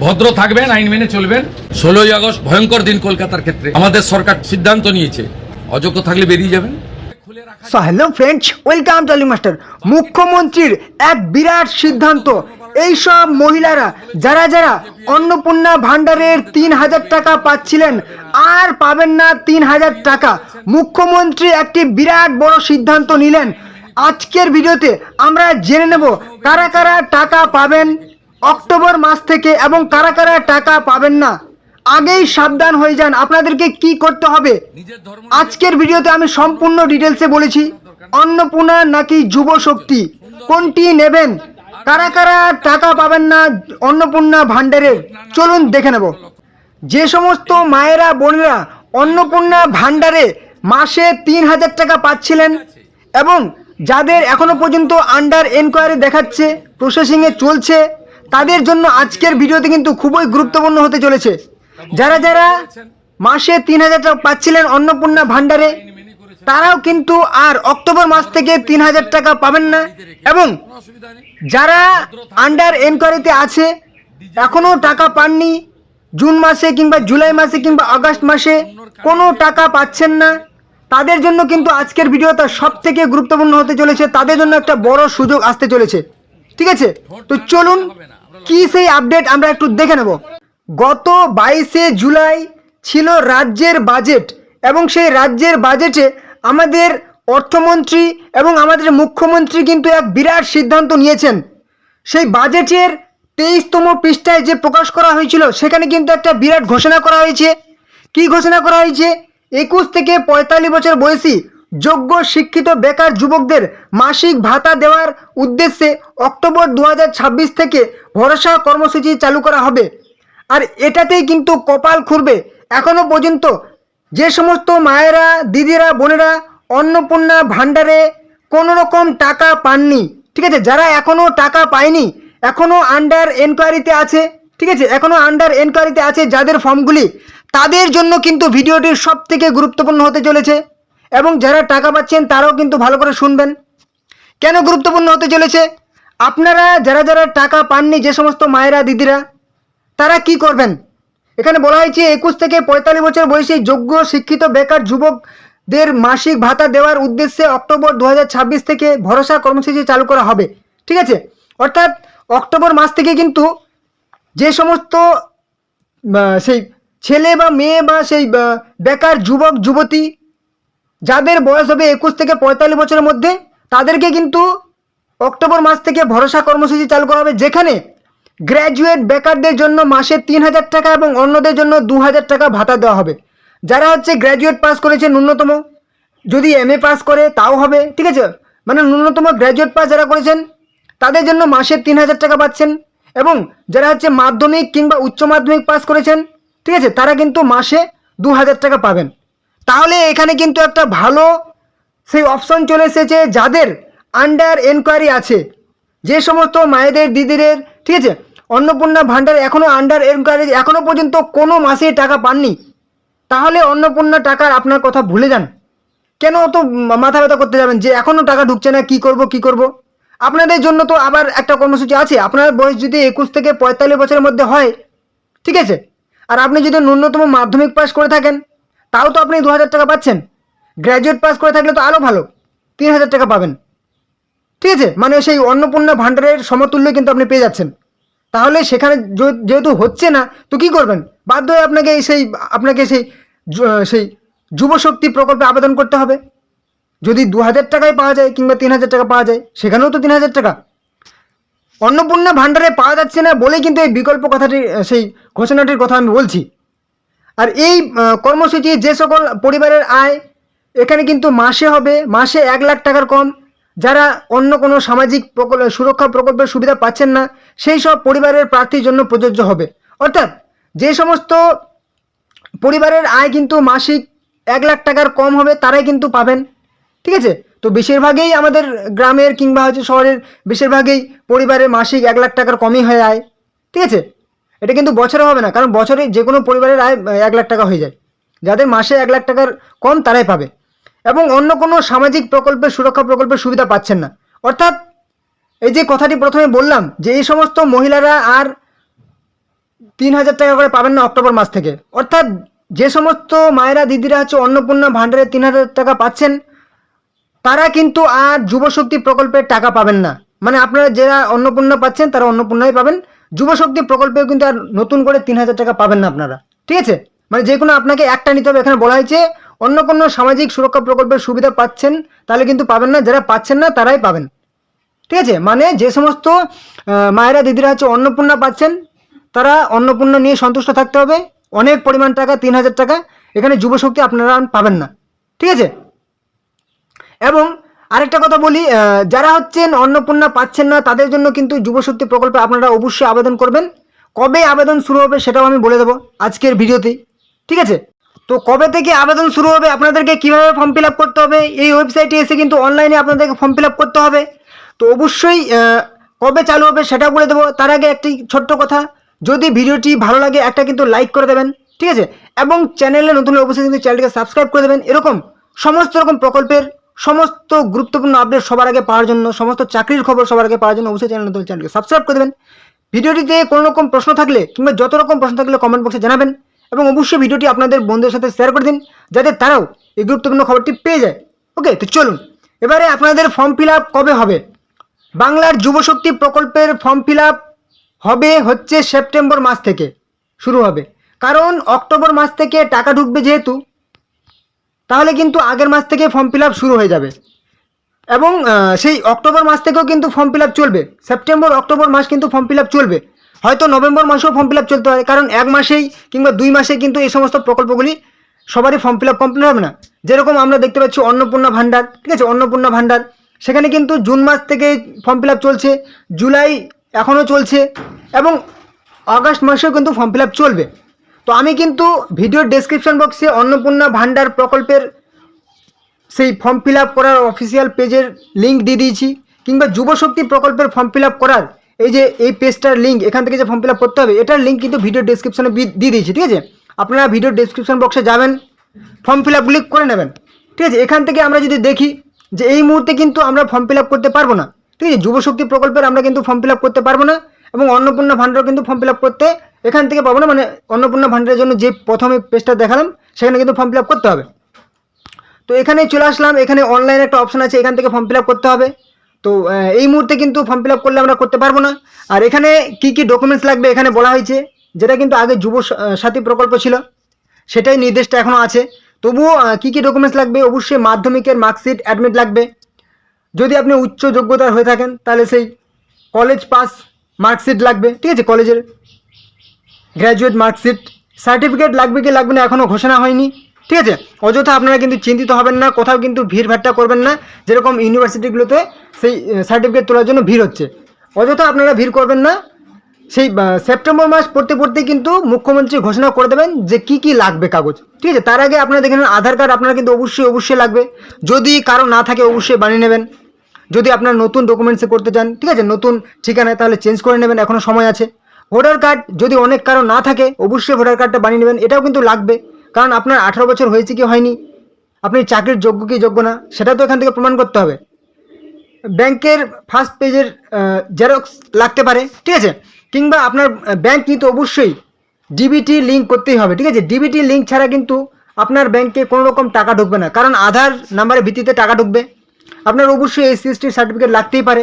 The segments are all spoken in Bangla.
ভদ্র থাকবেন, আইন মেনে চলবেন। 16ই আগস্ট ভয়ঙ্কর দিন কলকাতার ক্ষেত্রে। আমাদের সরকার সিদ্ধান্ত নিয়েছে, অযোগ্য থাকলে বেরিয়ে যাবেন। So hello friends, welcome to Ali master. মুখ্যমন্ত্রীর এক বিরাট সিদ্ধান্ত। এইসব মহিলারা যারা যারা অন্নপূর্ণা ভান্ডারের 3000 টাকা পাচ্ছিলেন আর পাবেন না 3000 টাকা, মুখ্যমন্ত্রী একটি বিরাট বড় সিদ্ধান্ত নিলেন। আজকের ভিডিওতে আমরা জেনে নেব কারা কারা টাকা পাবেন অক্টোবর মাস থেকে এবং কারা কারা টাকা পাবেন না। আগেই সাবধান হয়ে যান, আপনাদেরকে কি করতে হবে আজকের ভিডিওতে আমি সম্পূর্ণ ডিটেলসে বলেছি। অন্নপূর্ণা নাকি যুব শক্তি, কোনটি নেবেন, কারা কারা টাকা পাবেন না অন্নপূর্ণা ভান্ডারের, চলুন দেখে নেব। যে সমস্ত মায়েরা বোনেরা অন্নপূর্ণা ভান্ডারে মাসে 3000 টাকা পাচ্ছিলেন এবং যাদের এখনো পর্যন্ত আন্ডার এনকোয়ারি দেখাচ্ছে, প্রসেসিংয়ে চলছে, তাদের জন্য আজকের ভিডিওতে কিন্তু খুবই গুরুত্বপূর্ণ হতে চলেছে। যারা যারা মাসে 3000 টাকা পাচ্ছিলেন অন্নপূর্ণা ভান্ডারে, তারাও কিন্তু আর অক্টোবর মাস থেকে 3000 টাকা পাবেন না। এবং যারা আন্ডার এনকোয়ারিতে আছে, এখনও টাকা পাননি, জুন মাসে কিংবা জুলাই মাসে কিংবা আগস্ট মাসে কোনো টাকা পাচ্ছেন না, তাদের জন্য কিন্তু আজকের ভিডিওটা সব থেকে গুরুত্বপূর্ণ হতে চলেছে। তাদের জন্য একটা বড় সুযোগ আসতে চলেছে, ঠিক আছে? তো চলুন কি সেই আপডেট আমরা একটু দেখে নেব। গত 22শে জুলাই ছিল রাজ্যের বাজেট এবং সেই রাজ্যের বাজেটে আমাদের অর্থমন্ত্রী এবং আমাদের মুখ্যমন্ত্রী কিন্তু এক বিরাট সিদ্ধান্ত নিয়েছেন। সেই বাজেটের 23তম পৃষ্ঠায় যে প্রকাশ করা হয়েছিল, সেখানে কিন্তু একটা বিরাট ঘোষণা করা হয়েছে। কি ঘোষণা করা হয়েছে? 21 থেকে 45 বছর বয়সী যোগ্য শিক্ষিত বেকার যুবকদের মাসিক ভাতা দেওয়ার উদ্দেশ্যে অক্টোবর 2026 থেকে ভরসা কর্মসূচি চালু করা হবে। আর এটাতেই কিন্তু কপাল খুঁড়বে। এখনো পর্যন্ত যে সমস্ত মায়েরা, দিদিরা, বোনেরা অন্নপূর্ণা ভান্ডারে কোনো রকম টাকা পাননি, ঠিক আছে, যারা এখনও টাকা পায়নি, এখনও আন্ডার এনকোয়ারিতে আছে, ঠিক আছে, এখনও আন্ডার এনকোয়ারিতে আছে যাদের ফর্মগুলি, তাদের জন্য কিন্তু ভিডিওটি সব থেকে গুরুত্বপূর্ণ হতে চলেছে। এবং যারা টাকা পাচ্ছেন তারাও কিন্তু ভালো করে শুনবেন কেন গুরুত্বপূর্ণ হতে চলেছে। আপনারা যারা যারা টাকা পাননি, যে সমস্ত মায়েরা, দিদিরা, তারা কি করবেন? এখানে বলা হয়েছে 21 থেকে 45 বছর বয়সী যোগ্য শিক্ষিত বেকার যুবকদের মাসিক ভাতা দেওয়ার উদ্দেশ্যে অক্টোবর 2026 থেকে ভরসা কর্মসূচি চালু করা হবে, ঠিক আছে? অর্থাৎ অক্টোবর মাস থেকে কিন্তু যে সমস্ত সেই ছেলে বা মেয়ে বা সেই বেকার যুবক যুবতী যাদের বয়স হবে 21 থেকে 45 বছরের মধ্যে, তাদেরকে কিন্তু অক্টোবর মাস থেকে ভরসা কর্মসূচি চালু করা হবে, যেখানে গ্র্যাজুয়েট বেকারদের জন্য মাসে 3000 টাকা এবং অন্যদের জন্য 2000 টাকা ভাতা দেওয়া হবে। যারা হচ্ছে গ্র্যাজুয়েট পাস করেছে ন্যূনতম, যদি MA পাস করে তাও হবে, ঠিক আছে, মানে ন্যূনতম গ্র্যাজুয়েট পাস যারা করেছেন তাদের জন্য মাসে 3000 টাকা পাচ্ছেন। এবং যারা হচ্ছে মাধ্যমিক কিংবা উচ্চ মাধ্যমিক পাস করেছেন, ঠিক আছে, তারা কিন্তু মাসে 2000 টাকা পাবেন। তাহলে এখানে কিন্তু একটা ভালো সেই অপশন চলে এসেছে। যাদের আন্ডার এনকোয়ারি আছে, যে সমস্ত মায়েদের, দিদিদের, ঠিক আছে, অন্নপূর্ণা ভান্ডার এখনও আন্ডার এনকোয়ারি, এখনও পর্যন্ত কোনো মাসে টাকা পাননি, তাহলে অন্নপূর্ণা টাকার আপনার কথা ভুলে যান। কেন অত মাথা ব্যথা করতে যাবেন যে এখনও টাকা ঢুকছে না, কি করব? আপনাদের জন্য তো আবার একটা কর্মসূচি আছে। আপনার বয়স যদি 21 থেকে 45 বছরের মধ্যে হয়, ঠিক আছে, আর আপনি যদি ন্যূনতম মাধ্যমিক পাস করে থাকেন, তাও তো আপনি 2000 টাকা পাচ্ছেন। গ্র্যাজুয়েট পাস করে থাকলে তো আরও ভালো, 3000 টাকা পাবেন, ঠিক আছে, মানে সেই অন্নপূর্ণা ভান্ডারের সমতুল্য কিন্তু আপনি পেয়ে যাচ্ছেন। তাহলে সেখানে যেহেতু হচ্ছে না, তো কী করবেন? বাধ্য হয়ে আপনাকে সেই যুবশক্তি প্রকল্পে আবেদন করতে হবে। যদি 2000 টাকায় পাওয়া যায় কিংবা 3000 টাকা পাওয়া যায়, সেখানেও তো 3000 টাকা। অন্নপূর্ণা ভান্ডারে পাওয়া যাচ্ছে না বলেই কিন্তু এই বিকল্প কথাটি, সেই ঘোষণাটির কথা আমি বলছি। আর এই কর্মসূচি যে সকল পরিবারের আয়, এখানে কিন্তু মাসে হবে, মাসে 1 লাখ টাকার কম, যারা অন্য কোনো সামাজিক সুরক্ষা প্রকল্পের সুবিধা পাচ্ছেন না, সেই সব পরিবারের প্রার্থীর জন্য প্রযোজ্য হবে। অর্থাৎ যে সমস্ত পরিবারের আয় কিন্তু মাসিক 1 লাখ টাকার কম হবে, তারাই কিন্তু পাবেন, ঠিক আছে? তো বেশিরভাগই আমাদের গ্রামের কিংবা হচ্ছে শহরের বেশিরভাগই পরিবারের মাসিক 1 লাখ টাকার কমই হয়ে আয়, ঠিক আছে? এটা কিন্তু বছরে হবে না, কারণ বছরে যে কোনো পরিবারের আয় 1 লাখ টাকা হয়ে যায়। যাদের মাসে 1 লাখ টাকার কম তারাই পাবে এবং অন্য কোনো সামাজিক প্রকল্পের, সুরক্ষা প্রকল্পের সুবিধা পাচ্ছেন না। অর্থাৎ এই যে কথাটি প্রথমে বললাম যে এই সমস্ত মহিলারা আর 3,000 টাকা করে পাবেন না অক্টোবর মাস থেকে। অর্থাৎ যে সমস্ত মায়েরা দিদিরা হচ্ছে অন্নপূর্ণা ভাণ্ডারে 3,000 টাকা পাচ্ছেন, তারা কিন্তু আর যুবশক্তি প্রকল্পের টাকা পাবেন না। মানে আপনারা যারা অন্নপূর্ণা পাচ্ছেন তারা অন্নপূর্ণাই পাবেন, যুবশক্তি প্রকল্পেও কিন্তু আর নতুন করে 3,000 টাকা পাবেন না আপনারা, ঠিক আছে? মানে যে কোনো আপনাকে একটা নিতে হবে। এখানে বলা হয়েছে অন্য কোনো সামাজিক সুরক্ষা প্রকল্পের সুবিধা পাচ্ছেন তাহলে কিন্তু পাবেন না, যারা পাচ্ছেন না তারাই পাবেন, ঠিক আছে? মানে যে সমস্ত মায়েরা দিদিরা হচ্ছে অন্নপূর্ণা পাচ্ছেন তারা অন্নপূর্ণা নিয়ে সন্তুষ্ট থাকতে হবে। অনেক পরিমাণ টাকা, 3,000 টাকা, এখানে যুবশক্তি আপনারা পাবেন না, ঠিক আছে? এবং আরেকটা কথা বলি, যারা হচ্ছেন অন্নপূর্ণা পাচ্ছেন না তাদের জন্য কিন্তু যুবশক্তি প্রকল্পে আপনারা অবশ্যই আবেদন করবেন। কবে আবেদন শুরু হবে সেটাও আমি বলে দেবো আজকের ভিডিওতেই, ঠিক আছে? তো কবে থেকে আবেদন শুরু হবে, আপনাদেরকে কীভাবে ফর্ম ফিল আপ করতে হবে, এই ওয়েবসাইটে এসে কিন্তু অনলাইনে আপনাদেরকে ফর্ম ফিল আপ করতে হবে। তো অবশ্যই কবে চালু হবে সেটা বলে দেবো। তার আগে একটি ছোট্ট কথা, যদি ভিডিওটি ভালো লাগে একটা কিন্তু লাইক করে দেবেন, ঠিক আছে? এবং চ্যানেলে নতুন হলে অবশ্যই কিন্তু চ্যানেলটিকে সাবস্ক্রাইব করে দেবেন। এরকম সমস্ত রকম প্রকল্পের সমস্ত গুরুত্বপূর্ণ আপডেট সবার আগে পাওয়ার জন্য, সমস্ত চাকরির খবর সবার আগে পাওয়ার জন্য অবশ্যই চ্যানেলটিকে সাবস্ক্রাইব করে দেবেন। ভিডিওটিতে কোনো রকম প্রশ্ন থাকলে কিংবা যত রকম প্রশ্ন থাকলে কমেন্ট বক্সে জানাবেন এবং অবশ্যই ভিডিওটি আপনাদের বন্ধুদের সাথে শেয়ার করে দিন যাতে তারাও এই গুরুত্বপূর্ণ খবরটি পেয়ে যায়। ওকে, তো চলুন এবারে আপনাদের ফর্ম ফিল আপ কবে হবে। বাংলার যুবশক্তি প্রকল্পের ফর্ম ফিল আপ হবে হচ্ছে সেপ্টেম্বর মাস থেকে শুরু হবে, কারণ অক্টোবর মাস থেকে টাকা ঢুকবে যেহেতু, তাহলে কিন্তু আগের মাস থেকে ফর্ম ফিল আপ শুরু হয়ে যাবে। এবং সেই অক্টোবর মাস থেকেও কিন্তু ফর্ম ফিল আপ চলবে, সেপ্টেম্বর অক্টোবর মাস কিন্তু ফর্ম ফিল আপ চলবে, হয়তো নভেম্বর মাসেও ফর্ম ফিল আপ চলতে পারে, কারণ এক মাসেই কিংবা 2 মাসে কিন্তু এই সমস্ত প্রকল্পগুলি সবারই ফর্ম ফিল আপ কমপ্লিট হবে না। যেরকম আমরা দেখতে পাচ্ছি অন্নপূর্ণা ভাণ্ডার, ঠিক আছে? অন্নপূর্ণা ভাণ্ডার সেখানে কিন্তু জুন মাস থেকে ফর্ম ফিল আপ চলছে, জুলাই এখনও চলছে এবং আগস্ট মাসেও কিন্তু ফর্ম ফিল আপ চলবে। তো আমি কিন্তু ভিডিওর ডেসক্রিপশন বক্সে অন্নপূর্ণা ভাণ্ডার প্রকল্পের সেই ফর্ম ফিল আপ করার অফিসিয়াল পেজের লিঙ্ক দিয়ে দিয়েছি, কিংবা যুবশক্তি প্রকল্পের ফর্ম ফিল আপ করার এই যে এই পেজটার লিঙ্ক, এখান থেকে যে ফর্ম ফিল আপ করতে হবে এটার লিঙ্ক কিন্তু ভিডিও ডেসক্রিপশনে দিয়ে দিয়েছি, ঠিক আছে? আপনারা ভিডিও ডেসক্রিপশন বক্সে যাবেন, ফর্ম ফিল আপগুলি করে নেবেন, ঠিক আছে? এখান থেকে আমরা যদি দেখি যে এই মুহূর্তে কিন্তু আমরা ফর্ম ফিল আপ করতে পারবো না, ঠিক আছে? যুবশক্তি প্রকল্পের আমরা কিন্তু ফর্ম ফিল আপ করতে পারবো না এবং অন্নপূর্ণা ভাণ্ডারও কিন্তু ফর্ম ফিল আপ করতে এখান থেকে পাবো না। মানে অন্নপূর্ণা ভাণ্ডারের জন্য যে প্রথমে পেজটা দেখালাম সেখানে কিন্তু ফর্ম ফিল আপ করতে হবে। তো এখানে চলে আসলাম, এখানে অনলাইন একটা অপশন আছে, এখান থেকে ফর্ম ফিল আপ করতে হবে। তো এই মুহূর্তে কিন্তু ফর্ম ফিল আপ করলে আমরা করতে পারবো না। আর এখানে কি কি ডকুমেন্টস লাগবে এখানে বলা হয়েছে, যেটা কিন্তু আগে যুব সাথী প্রকল্প ছিল সেটাই নির্দেশটা এখনও আছে। তবুও কি কি ডকুমেন্টস লাগবে, অবশ্যই মাধ্যমিকের মার্কশিট অ্যাডমিট লাগবে। যদি আপনি উচ্চ যোগ্যতার হয়ে থাকেন তাহলে সেই কলেজ পাস মার্কশিট লাগবে, ঠিক আছে? কলেজের গ্র্যাজুয়েট মার্কশিট, সার্টিফিকেট লাগবে কি লাগবে না এখনও ঘোষণা হয়নি, ঠিক আছে? অযথা আপনারা কিন্তু চিন্তিত হবেন না, কোথাও কিন্তু ভিড়ভাট্টা করবেন না। যেরকম ইউনিভার্সিটিগুলোতে সেই সার্টিফিকেট তোলার জন্য ভিড় হচ্ছে, অযথা আপনারা ভিড় করবেন না। সেই সেপ্টেম্বর মাস পড়তে পড়তে কিন্তু মুখ্যমন্ত্রী ঘোষণা করে দেবেন যে কি কি লাগবে কাগজ, ঠিক আছে? তার আগে আপনারা দেখে নেন আধার কার্ড আপনারা কিন্তু অবশ্যই লাগবে, যদি কারো না থাকে অবশ্যই বানিয়ে নেবেন। যদি আপনার নতুন ডকুমেন্টসে করতে চান, ঠিক আছে, নতুন ঠিকানায়, তাহলে চেঞ্জ করে নেবেন, এখনও সময় আছে। ভোটার কার্ড যদি অনেক কারো না থাকে অবশ্যই ভোটার কার্ডটা বানিয়ে নেবেন, এটাও কিন্তু লাগবে, কারণ আপনার 18 বছর হয়েছে কি হয়নি, আপনি চাকরির যোগ্য কি যোগ্য না সেটা তো এখান থেকে প্রমাণ করতে হবে। ব্যাংকের ফার্স্ট পেজের জেরক্স লাগতে পারে, ঠিক আছে? কিংবা আপনার ব্যাংক কিন্তু অবশ্যই ডিবিটি লিঙ্ক করতেই হবে, ঠিক আছে? ডিবিটি লিঙ্ক ছাড়া কিন্তু আপনার ব্যাংকে কোনো রকম টাকা ঢুকবে না, কারণ আধার নাম্বারের ভিত্তিতে টাকা ঢুকবে। আপনার অবশ্যই SC/ST সার্টিফিকেট লাগতেই পারে,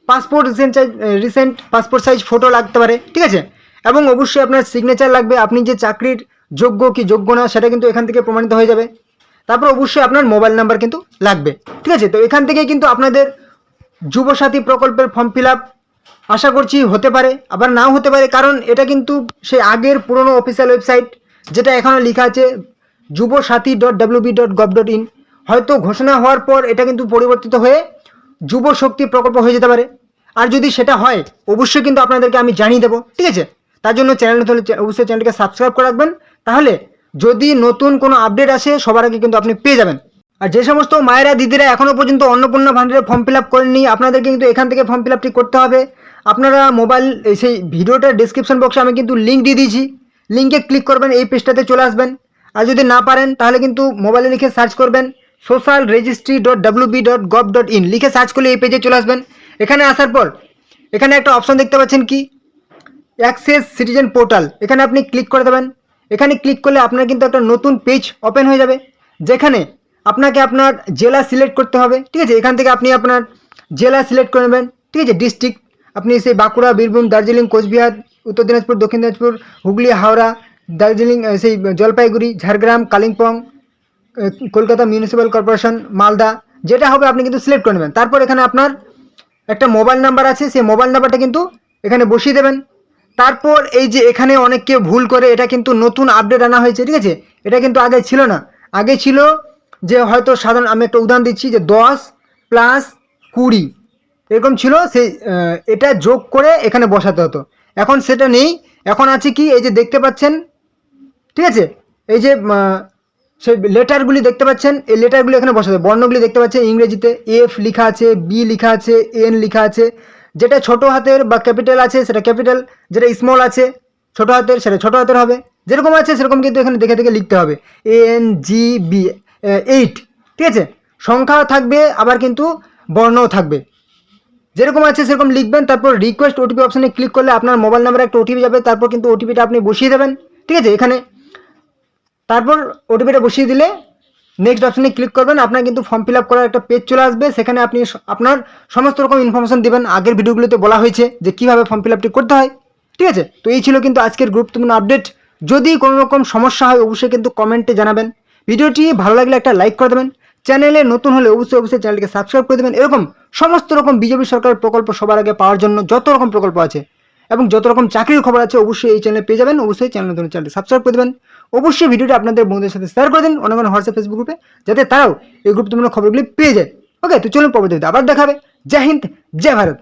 passport recent passport size photo লাগতে পারে, ঠিক আছে? এবং অবশ্যই আপনার সিগনেচার লাগবে, আপনি যে চাকরির যোগ্য কি যোগ্য না সেটা কিন্তু এখান থেকে প্রমাণিত হয়ে যাবে। তারপর অবশ্যই আপনার মোবাইল নাম্বার কিন্তু লাগবে, ঠিক আছে? তো এখান থেকে কিন্তু আপনাদের যুবসাথী প্রকল্পের ফর্ম ফিল আপ আশা করছি হতে পারে, আবার নাও হতে পারে, কারণ এটা কিন্তু সেই আগের পুরনো অফিসিয়াল ওয়েবসাইট যেটা এখনও লেখা আছে juboshathi.wb.gov.in, হয়তো ঘোষণা হওয়ার পর এটা কিন্তু পরিবর্তিত হয়ে যুবশক্তি প্রকল্প হয়ে যেতে পারে। আর যদি সেটা হয় অবশ্যই কিন্তু আপনাদেরকে আমি জানিয়ে দেবো, ঠিক আছে? তার জন্য অবশ্যই চ্যানেলটিকে সাবস্ক্রাইব করে রাখবেন, তাহলে যদি নতুন কোনো আপডেট আসে সবার আগে কিন্তু আপনি পেয়ে যাবেন। আর যে সমস্ত মায়েরা দিদিরা এখনও পর্যন্ত অন্নপূর্ণা ভাণ্ডারে ফর্ম ফিল আপ করেননি আপনাদেরকে কিন্তু এখান থেকে ফর্ম ফিল আপটি করতে হবে। আপনারা মোবাইল সেই ভিডিওটার ডিসক্রিপশন বক্সে আমি কিন্তু লিঙ্ক দিয়ে দিয়েছি, লিঙ্কে ক্লিক করবেন, এই পেজটাতে চলে আসবেন। আর যদি না পারেন তাহলে কিন্তু মোবাইলে লিখে সার্চ করবেন socialregistry.wb.gov.in, লিখে সার্চ করলে এই পেজে চলে আসবেন। এখানে আসার পর এখানে একটা অপশন দেখতে পাচ্ছেন কি অ্যাক্সেস সিটিজেন পোর্টাল, এখানে আপনি ক্লিক করে দেবেন। এখানে ক্লিক করলে আপনার কিন্তু একটা নতুন পেজ ওপেন হয়ে যাবে, যেখানে আপনাকে আপনার জেলা সিলেক্ট করতে হবে। ঠিক আছে, এখান থেকে আপনি আপনার জেলা সিলেক্ট করে নেবেন। ঠিক আছে, ডিস্ট্রিক্ট আপনি সেই বাঁকুড়া, বীরভূম, দার্জিলিং, কোচবিহার, উত্তর দিনাজপুর, দক্ষিণ দিনাজপুর, হুগলি, হাওড়া, দার্জিলিং, সেই জলপাইগুড়ি, ঝাড়গ্রাম, কালিম্পং, কলকাতা মিউনিসিপ্যাল কর্পোরেশন, মালদা, যেটা হবে আপনি কিন্তু সিলেক্ট করে নেবেন। তারপর এখানে আপনার একটা মোবাইল নাম্বার আছে, সেই মোবাইল নাম্বারটা কিন্তু এখানে বসিয়ে দেবেন। তারপর এই যে এখানে অনেকে ভুল করে, এটা কিন্তু নতুন আপডেট আনা হয়েছে। ঠিক আছে, এটা কিন্তু আগে ছিল না। আগে ছিল যে হয়তো সাধারণ, আমি একটা উদাহরণ দিচ্ছি, যে 10 + 20 এরকম ছিল, সেই এটা যোগ করে এখানে বসাতে হতো। এখন সেটা নেই, এখন আছে কি, এই যে দেখতে পাচ্ছেন, ঠিক আছে, এই যে সেই লেটারগুলি দেখতে পাচ্ছেন, এই লেটারগুলি এখানে বসাতে, বর্ণগুলি দেখতে পাচ্ছেন ইংরেজিতে এফ লেখা আছে, বি লেখা আছে, এন লেখা আছে। যেটা ছোটো হাতের বা ক্যাপিটাল আছে সেটা ক্যাপিটাল, যেটা স্মল আছে ছোটো হাতের সেটা ছোটো হাতের হবে। যেরকম আছে সেরকম কিন্তু এখানে দেখে দেখে লিখতে হবে, ANGB 8। ঠিক আছে, সংখ্যাও থাকবে, আবার কিন্তু বর্ণও থাকবে। যেরকম আছে সেরকম লিখবেন। তারপর রিকোয়েস্ট ওটিপি অপশানে ক্লিক করলে আপনার মোবাইল নাম্বারে একটা ওটিপি যাবে, তারপর কিন্তু ওটিপিটা আপনি বসিয়ে দেবেন। ঠিক আছে, এখানে তারপর ওটিপিটা বসিয়ে দিলে নেক্সট অপশানে ক্লিক করবেন, আপনার কিন্তু ফর্ম ফিল আপ করার একটা পেজ চলে আসবে। সেখানে আপনি আপনার সমস্ত রকম ইনফরমেশন দেবেন, আগের ভিডিওগুলোতে বলা হয়েছে যে কীভাবে ফর্ম ফিল আপটি করতে হয়। ঠিক আছে, তো এই ছিল কিন্তু আজকের গুরুত্বপূর্ণ আপডেট। যদি কোনো রকম সমস্যা হয় অবশ্যই কিন্তু কমেন্টে জানাবেন। ভিডিওটি ভালো লাগলে একটা লাইক করে দেবেন, চ্যানেলে নতুন হলে অবশ্যই চ্যানেলকে সাবস্ক্রাইব করে দেবেন। এরকম সমস্ত রকম বিজেপি সরকারের প্রকল্প সবার আগে পাওয়ার জন্য যত রকম প্রকল্প আছে এবং যত রকম চাকরির খবর আছে অবশ্যই এই চ্যানেলে পেয়ে যাবেন। অবশ্যই চ্যানেলটি সাবস্ক্রাইব করে দেবেন। অবশ্যই ভিডিওটি আপনাদের বন্ধুদের সাথে শেয়ার করে দিন অনেক হোয়াটসঅ্যাপ ফেসবুক গ্রুপে, যাতে তারাও এই গুরুত্বপূর্ণ খবরগুলি পেয়ে যায়। ওকে, তো চলুন পরবর্তী ভিডিওতে আবার দেখা হবে। জয় হিন্দ, জয় ভারত।